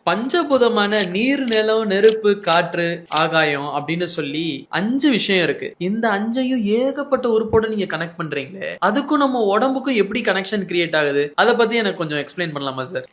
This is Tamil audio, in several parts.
பஞ்சபூதமான நீர், நிலம், நெருப்பு, காற்று, ஆகாயம் அப்படின்னு சொல்லி 5 விஷயம் இருக்கு. இந்த 5ஐயும் ஏகப்பட்ட உறுப்போட நீங்க கனெக்ட் பண்றீங்களே, அதுக்கும் நம்ம உடம்புக்கும் எப்படி கனெக்ஷன் கிரியேட் ஆகுது? அதை பத்தி எனக்கு கொஞ்சம் எக்ஸ்பிளைன் பண்ணலாமா சார்?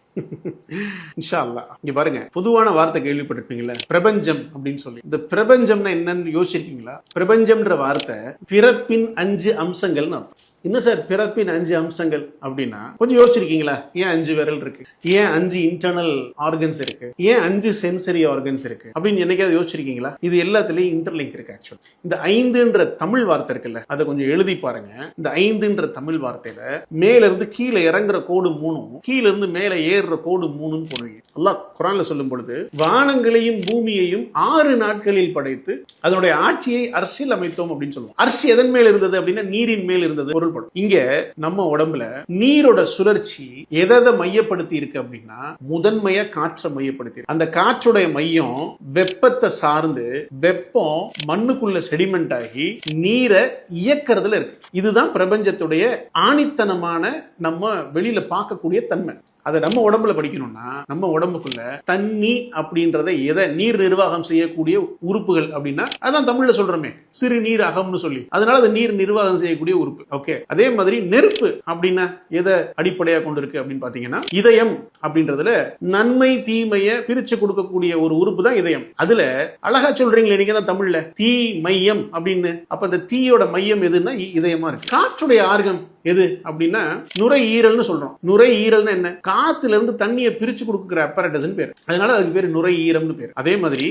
இன்ஷா அல்லாஹ். இங்க பாருங்க, பொதுவான வார்த்தை கேள்விப்பட்டிருப்பீங்களா, பிரபஞ்சம் அப்படின்னு சொல்லி. இந்த பிரபஞ்சம்னா என்னன்னு யோசிச்சிருக்கீங்களா? பிரபஞ்சம்ன்ற வார்த்தை பிறப்பின் 5 அம்சங்கள்னு அர்த்தம். என்ன சார் பிறப்பின் 5 அம்சங்கள் அப்படின்னா கொஞ்சம் யோசிச்சிருக்கீங்களா? ஏன் 5 விரல் இருக்கு? ஏன் 5 இன்டர்னல் ஆர்கன்ஸ் இருக்கு? ஏன் 5 சென்சரி ஆர்கன்ஸ் இருக்கு அப்படின்னு என்னைக்காவது யோசிச்சிருக்கீங்களா? இது எல்லாத்துலயும் இன்டர்லிங்க் இருக்கு. ஆக்சுவலி இந்த 5ன்ற தமிழ் வார்த்தை இருக்குல்ல, அதை கொஞ்சம் எழுதி பாருங்க. இந்த 5ன்ற தமிழ் வார்த்தையில மேல இருந்து கீழே இறங்குற கோடு 3, கீழ இருந்து மேல ஏறுற கோடு 3ன்னு போடுவீங்க. அல்லாஹ் குர்ஆன்ல சொல்லும் பொழுது வானங்களையும் பூமியையும் 6 நாட்களில் படைத்து அதனுடைய ஆட்சியை அர்ஷில் அமைத்தோம் அப்படின்னு சொல்லுவோம். அர்ஷ் எதன் மேல் இருந்தது அப்படின்னா நீரின் மேல் இருந்தது பொருள்படும். இங்க நம்ம உடம்புல நீரோட சுழற்சி எதை மையப்படுத்தி இருக்கு அப்படின்னா முதன்மையா காற்றை மையப்படுத்தி இருக்கு. அந்த காற்றுடைய மையம் வெப்பத்தை சார்ந்து வெப்பம் மண்ணுக்குள்ள செடிமெண்ட் ஆகி நீரை இயக்கிறதுல இருக்கு. இதுதான் பிரபஞ்சத்துடைய ஆணித்தனமான நம்ம வெளியில பார்க்கக்கூடிய தன்மை. அதை நம்ம உடம்புல படிக்கணும்னா நம்ம உடம்புக்குள்ள தண்ணி அப்படின்றத எதை நீர் நிர்வாகம் செய்யக்கூடிய உறுப்புகள் அப்படின்னா அதான் தமிழ்ல சொல்றோமே சிறு நீர் அகம்னு சொல்லி, அதனால அது நீர் நிர்வாகம் செய்யக்கூடிய உறுப்பு. ஓகே, அதே மாதிரி நெருப்பு அப்படின்னா எதை அடிப்படையா கொண்டு இருக்கு அப்படின்னு பாத்தீங்கன்னா இதயம் அப்படின்றதுல நன்மை தீமையை பிரிச்சு கொடுக்கக்கூடிய ஒரு உறுப்பு தான் இதயம். அதுல அழகா சொல்றீங்களே நீங்க தான் தமிழ்ல தீ மையம் அப்படின்னு. அப்ப அந்த தீயோட மையம் எதுன்னா இதயமா இருக்கு. காற்றுடைய ஆர்கம் எது அப்படின்னா நுரையீரல்னு சொல்றோம். நுரையீரல்னா என்ன? காத்துல இருந்து தண்ணியை பிரிச்சு கொடுக்குற அப்பரேட்டஸ்னு பேரு. அதனால அதுக்கு பேரு நுரையீரல்னு பேரு. அதே மாதிரி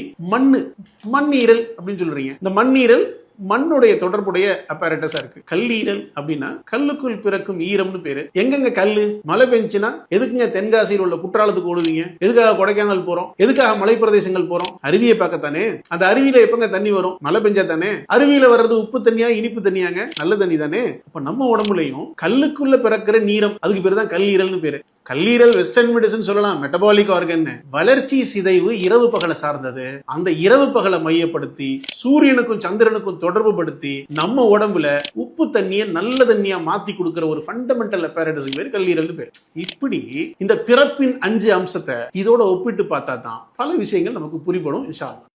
மண்ணீரல் அப்படின்னு சொல்றீங்க. இந்த மண்ணீரல் மண்ணுடைய தொடர்புடைய அப்பரேட்டஸா இருக்கு. கல்லீரல் அப்படின்னா கல்லுக்குள் பிறக்கும் ஈரம்னு பேரு. எங்கெங்க கல்லு மழை பெஞ்சுன்னா எதுக்குங்க தென்காசியில் உள்ள குற்றாலத்துக்கு ஓடுவீங்க? எதுக்காக கொடைக்கானல் போறோம்? எதுக்காக மலை பிரதேசங்கள் போறோம்? அருவியை பார்க்கத்தானே. அந்த அருவியில எப்பங்க தண்ணி வரும்? மழை பெஞ்சா தானே. அருவியில வர்றது உப்பு தண்ணியா இனிப்பு தண்ணியாங்க? நல்ல தண்ணி தானே. அப்ப நம்ம உடம்புலையும் கல்லுக்குள்ள பிறக்கிற நீரம், அதுக்கு பேரு தான் கல்லீரல்னு பேரு. கல்லீரல் வெஸ்டர்ன் மெடிசன் சொல்லலாம், மெட்டபாலிக் ஆர்கன். வளர்ச்சி சிதைவு இரவு பகலை சார்ந்தது. அந்த இரவு பகலை மையப்படுத்தி சூரியனுக்கும் சந்திரனுக்கும் தொடர்பு படுத்தி நம்ம உடம்புல உப்பு தண்ணியை நல்ல தண்ணியா மாத்தி கொடுக்கிற ஒரு ஃபண்டமெண்டல் அப்பரேட்டஸ் பேர் கல்லீரல் பேர். இப்படி இந்த பிறப்பின் 5 அம்சத்தை இதோட ஒப்பிட்டு பார்த்தா தான் பல விஷயங்கள் நமக்கு புரிபடும் இன்ஷா அல்லாஹ்.